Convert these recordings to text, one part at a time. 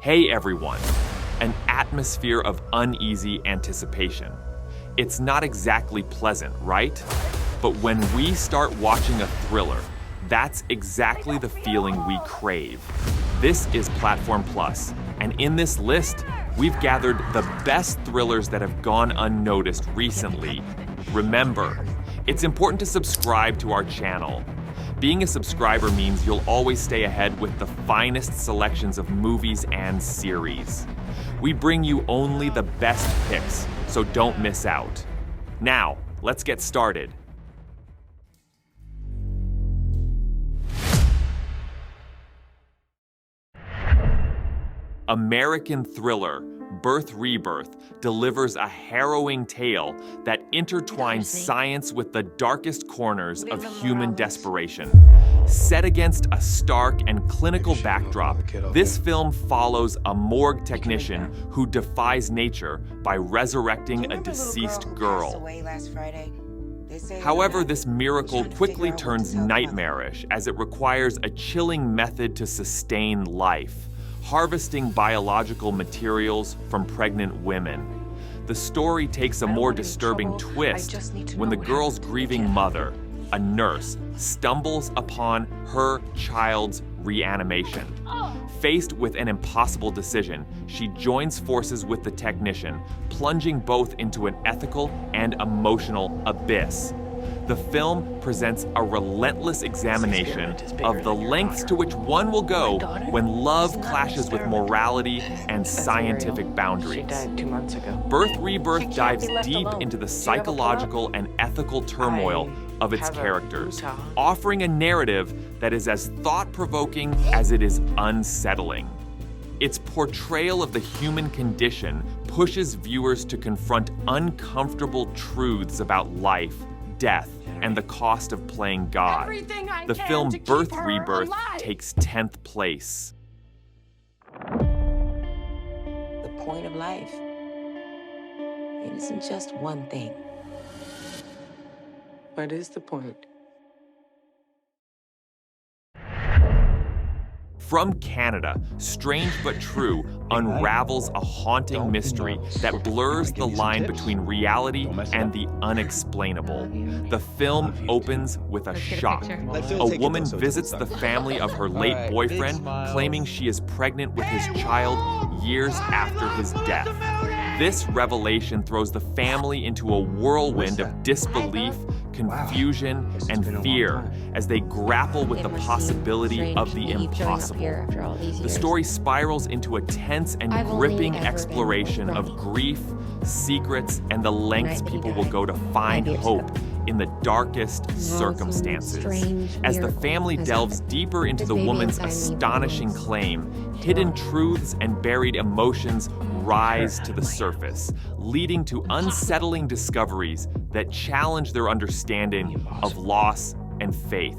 Hey everyone, an atmosphere of uneasy anticipation. It's not exactly pleasant, right? But when we start watching a thriller, that's exactly the feeling we crave. This is Platform Plus, and in this list, we've gathered the best thrillers that have gone unnoticed recently. Remember, it's important to subscribe to our channel. Being a subscriber means you'll always stay ahead with the finest selections of movies and series. We bring you only the best picks, so don't miss out. Now, let's get started. American thriller Rebirth delivers a harrowing tale that intertwines science with the darkest corners of human desperation. Set against a stark and clinical backdrop, this film follows a morgue technician who defies nature by resurrecting a deceased girl. However, this miracle quickly turns nightmarish as it requires a chilling method to sustain life: harvesting biological materials from pregnant women. The story takes a more disturbing twist when the girl's grieving mother, a nurse, stumbles upon her child's reanimation. Faced with an impossible decision, she joins forces with the technician, plunging both into an ethical and emotional abyss. The film presents a relentless examination of the lengths to which one will go when love clashes with morality and scientific boundaries. Rebirth dives deep into the psychological and ethical turmoil of its characters, offering a narrative that is as thought-provoking as it is unsettling. Its portrayal of the human condition pushes viewers to confront uncomfortable truths about life, death, and the cost of playing God. The film Rebirth takes 10th place. The point of life, it isn't just one thing. What is the point? From Canada, Strange But True unravels a haunting mystery that blurs the line between reality and the unexplainable. The film opens with a shock. A woman visits the family of her late boyfriend, claiming she is pregnant with his child years after his death. This revelation throws the family into a whirlwind of disbelief, confusion, and fear as they grapple with the possibility of the impossible. The story spirals into a tense and gripping exploration of grief, secrets, and the lengths people will go to find hope in the darkest circumstances. As the family delves deeper into the woman's astonishing claim, hidden truths and buried emotions rise to the surface, leading to unsettling discoveries that challenge their understanding of loss and faith.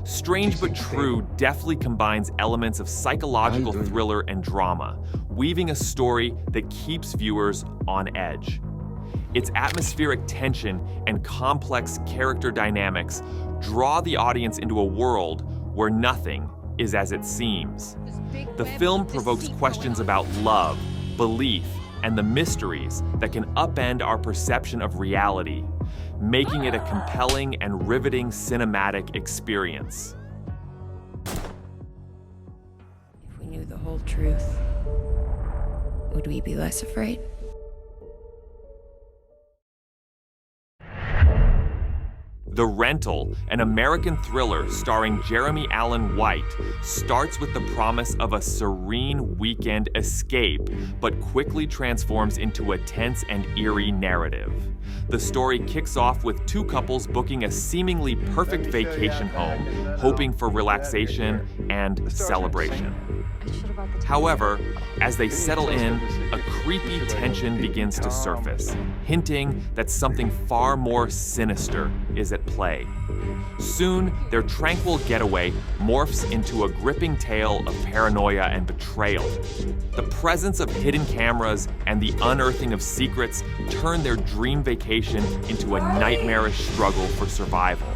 Strange But True deftly combines elements of psychological thriller and drama, weaving a story that keeps viewers on edge. Its atmospheric tension and complex character dynamics draw the audience into a world where nothing is as it seems. The film provokes questions about love, belief, and the mysteries that can upend our perception of reality, making it a compelling and riveting cinematic experience. If we knew the whole truth, would we be less afraid? The Rental, an American thriller starring Jeremy Allen White, starts with the promise of a serene weekend escape, but quickly transforms into a tense and eerie narrative. The story kicks off with two couples booking a seemingly perfect vacation home, hoping for relaxation and celebration. However, as they settle in, a creepy tension begins to surface, hinting that something far more sinister is at play. Soon, their tranquil getaway morphs into a gripping tale of paranoia and betrayal. The presence of hidden cameras and the unearthing of secrets turn their dream vacation into a nightmarish struggle for survival.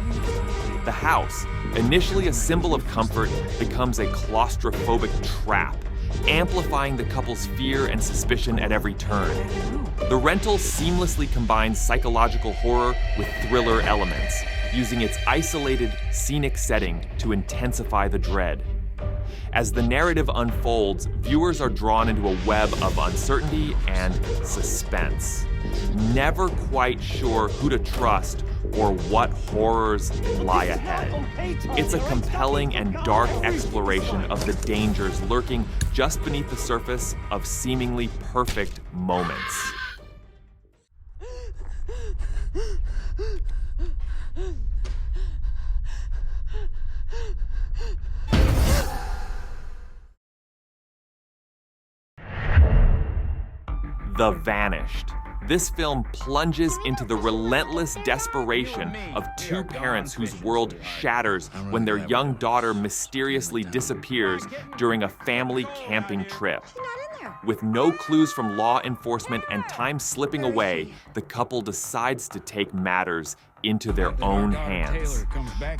The house, initially a symbol of comfort, becomes a claustrophobic trap, amplifying the couple's fear and suspicion at every turn. The rental seamlessly combines psychological horror with thriller elements, using its isolated, scenic setting to intensify the dread. As the narrative unfolds, viewers are drawn into a web of uncertainty and suspense, never quite sure who to trust or what horrors lie ahead. It's a compelling and dark exploration of the dangers lurking just beneath the surface of seemingly perfect moments. The Vanished. This film plunges into the relentless desperation of two parents whose world shatters when their young daughter mysteriously disappears during a family camping trip. With no clues from law enforcement and time slipping away, the couple decides to take matters into their own hands,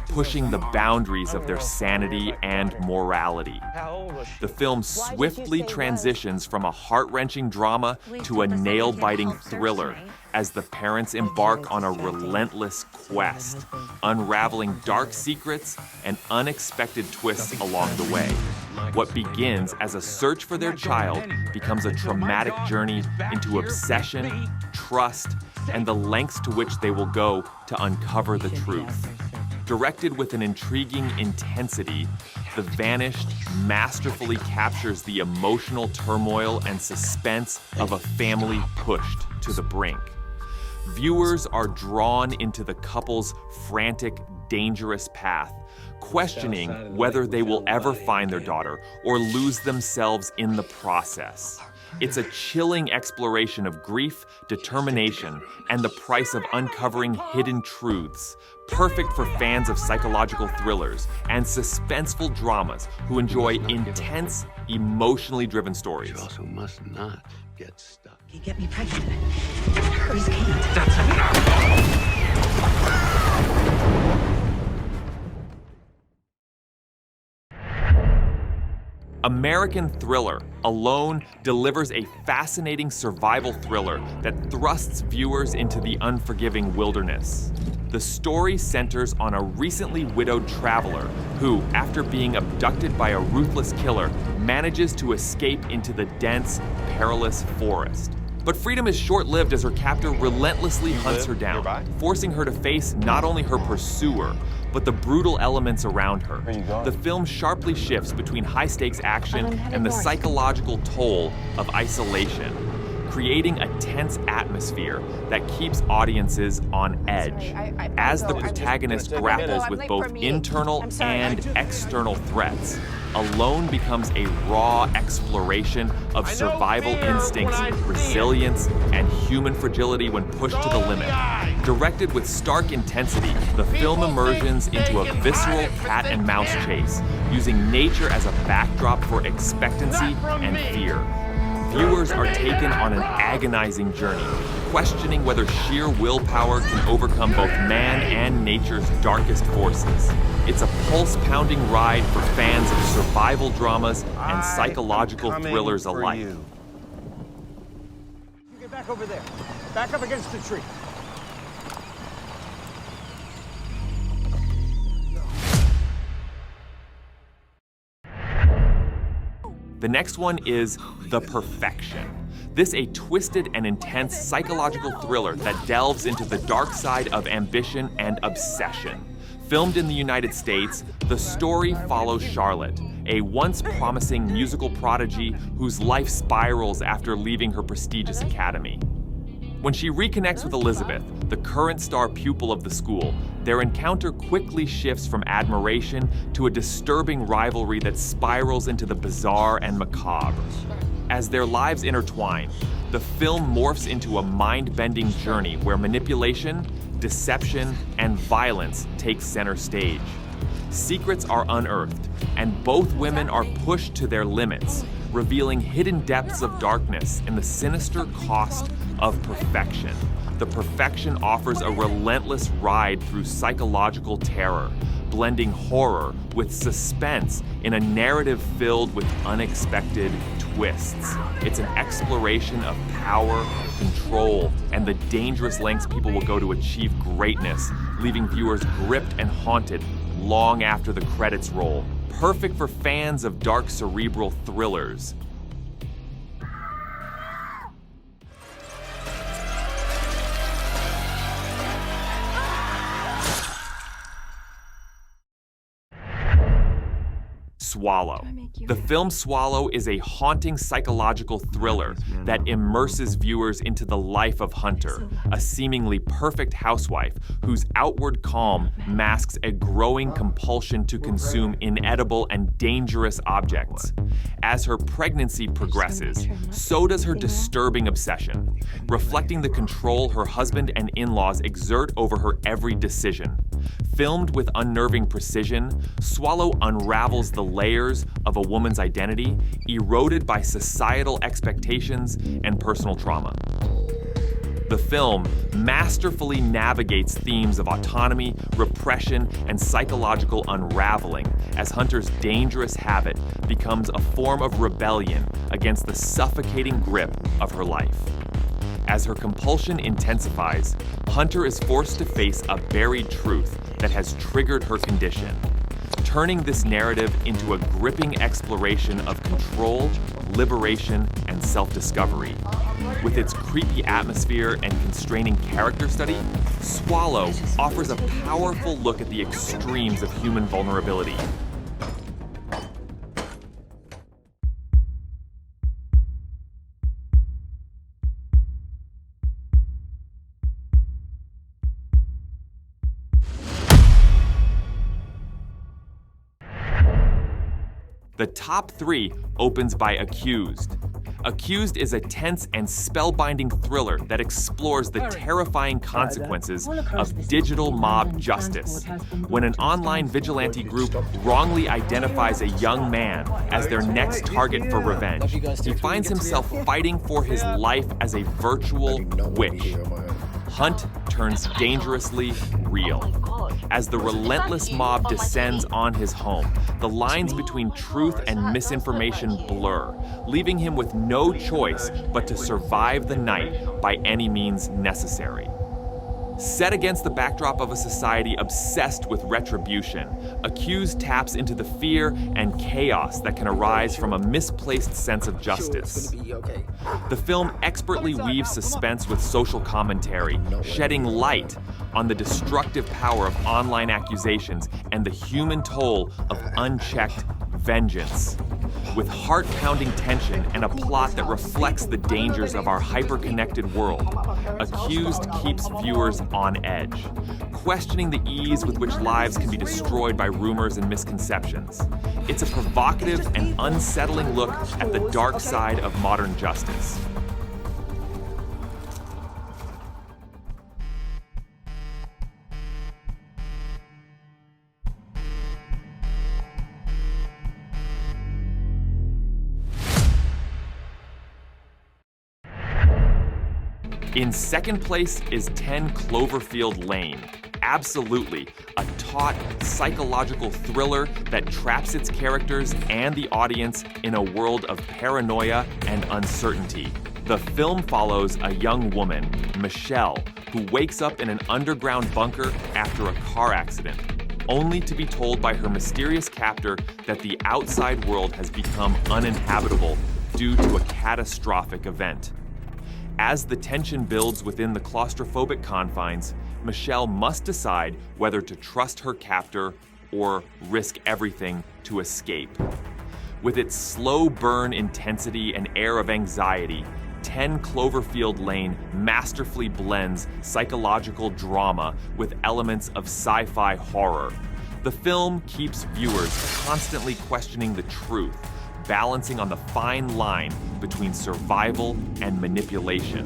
pushing the boundaries of their sanity and morality. The film swiftly transitions from a heart-wrenching drama to a nail-biting thriller as the parents embark on a relentless quest, unraveling dark secrets and unexpected twists along the way. What begins as a search for their child becomes a traumatic journey into obsession, trust, and the lengths to which they will go to uncover the truth. Directed with an intriguing intensity, The Vanished masterfully captures the emotional turmoil and suspense of a family pushed to the brink. Viewers are drawn into the couple's frantic, dangerous path, questioning whether they will ever find their daughter or lose themselves in the process. It's a chilling exploration of grief, determination, and the price of uncovering hidden truths, perfect for fans of psychological thrillers and suspenseful dramas who enjoy intense, emotionally driven stories. You also must not get stuck. You get me pregnant. Where's Kate? That's enough! American Thriller Alone delivers a fascinating survival thriller that thrusts viewers into the unforgiving wilderness. The story centers on a recently widowed traveler who, after being abducted by a ruthless killer, manages to escape into the dense, perilous forest. But freedom is short-lived as her captor relentlessly hunts her down, forcing her to face not only her pursuer, but the brutal elements around her. The film sharply shifts between high-stakes action and the psychological toll of isolation, creating a tense atmosphere that keeps audiences on edge. As the protagonist grapples with both internal and external threats, Alone becomes a raw exploration of survival instincts, resilience, and human fragility when pushed to the limit. Directed with stark intensity, the film immersions into a visceral cat and mouse chase, using nature as a backdrop for expectancy and fear. Viewers are taken on an agonizing journey, questioning whether sheer willpower can overcome both man and nature's darkest forces. It's a pulse-pounding ride for fans of survival dramas and psychological thrillers alike. You get back over there. Back up against the tree. The next one is The Perfection. This a twisted and intense psychological thriller that delves into the dark side of ambition and obsession. Filmed in the United States, the story follows Charlotte, a once promising musical prodigy whose life spirals after leaving her prestigious academy. When she reconnects with Elizabeth, the current star pupil of the school, their encounter quickly shifts from admiration to a disturbing rivalry that spirals into the bizarre and macabre. As their lives intertwine, the film morphs into a mind-bending journey where manipulation, deception, and violence take center stage. Secrets are unearthed, and both women are pushed to their limits, revealing hidden depths of darkness and the sinister cost of perfection. The Perfection offers a relentless ride through psychological terror, blending horror with suspense in a narrative filled with unexpected twists. It's an exploration of power, control, and the dangerous lengths people will go to achieve greatness, leaving viewers gripped and haunted long after the credits roll. Perfect for fans of dark cerebral thrillers. Swallow. The film Swallow is a haunting psychological thriller that immerses viewers into the life of Hunter, a seemingly perfect housewife whose outward calm masks a growing compulsion to consume inedible and dangerous objects. As her pregnancy progresses, so does her disturbing obsession, reflecting the control her husband and in-laws exert over her every decision. Filmed with unnerving precision, Swallow unravels the layers of a woman's identity, eroded by societal expectations and personal trauma. The film masterfully navigates themes of autonomy, repression, and psychological unraveling as Hunter's dangerous habit becomes a form of rebellion against the suffocating grip of her life. As her compulsion intensifies, Hunter is forced to face a buried truth that has triggered her condition, turning this narrative into a gripping exploration of control, liberation, and self-discovery. With its creepy atmosphere and constraining character study, Swallow offers a powerful look at the extremes of human vulnerability. The top three opens by Accused. Accused is a tense and spellbinding thriller that explores the terrifying consequences of digital mob justice when an online vigilante group wrongly identifies a young man as their next target for revenge. He finds himself fighting for his life as a virtual witch. Hunt turns dangerously real. As the relentless mob descends on his home, the lines between truth and misinformation blur, leaving him with no choice but to survive the night by any means necessary. Set against the backdrop of a society obsessed with retribution, Accused taps into the fear and chaos that can arise from a misplaced sense of justice. The film expertly weaves suspense with social commentary, shedding light on the destructive power of online accusations and the human toll of unchecked vengeance. With heart-pounding tension and a plot that reflects the dangers of our hyper-connected world, Accused keeps viewers on edge, questioning the ease with which lives can be destroyed by rumors and misconceptions. It's a provocative and unsettling look at the dark side of modern justice. In second place is 10 Cloverfield Lane. Absolutely, a taut, psychological thriller that traps its characters and the audience in a world of paranoia and uncertainty. The film follows a young woman, Michelle, who wakes up in an underground bunker after a car accident, only to be told by her mysterious captor that the outside world has become uninhabitable due to a catastrophic event. As the tension builds within the claustrophobic confines, Michelle must decide whether to trust her captor or risk everything to escape. With its slow burn intensity and air of anxiety, 10 Cloverfield Lane masterfully blends psychological drama with elements of sci-fi horror. The film keeps viewers constantly questioning the truth, balancing on the fine line between survival and manipulation.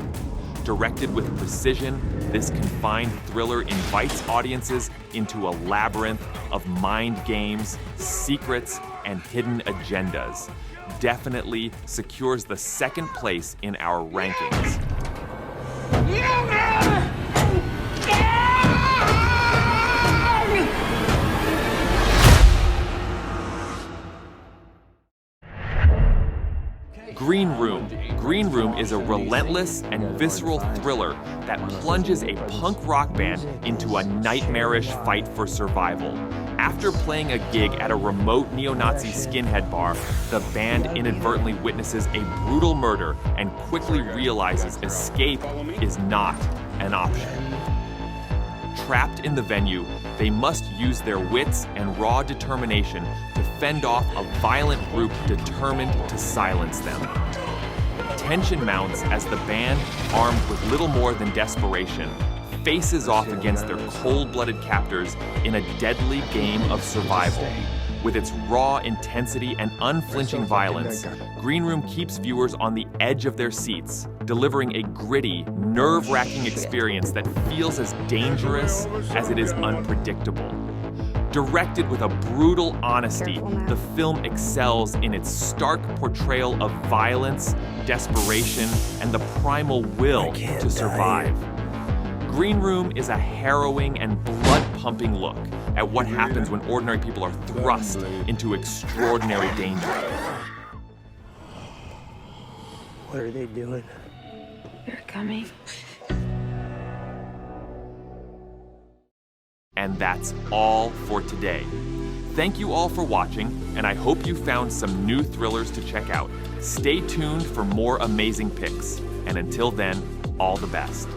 Directed with precision, this confined thriller invites audiences into a labyrinth of mind games, secrets, and hidden agendas. Definitely secures the second place in our rankings. Green Room. Green Room is a relentless and visceral thriller that plunges a punk rock band into a nightmarish fight for survival. After playing a gig at a remote neo-Nazi skinhead bar, the band inadvertently witnesses a brutal murder and quickly realizes escape is not an option. Trapped in the venue, they must use their wits and raw determination to fend off a violent group determined to silence them. Tension mounts as the band, armed with little more than desperation, faces off against their cold-blooded captors in a deadly game of survival. With its raw intensity and unflinching violence, Green Room keeps viewers on the edge of their seats, delivering a gritty, nerve-wracking experience that feels as dangerous as it is unpredictable. Directed with a brutal honesty, the film excels in its stark portrayal of violence, desperation, and the primal will to survive. Green Room is a harrowing and blood-pumping look at what happens when ordinary people are thrust into extraordinary danger. What are they doing? They're coming. And that's all for today. Thank you all for watching, and I hope you found some new thrillers to check out. Stay tuned for more amazing picks, and until then, all the best.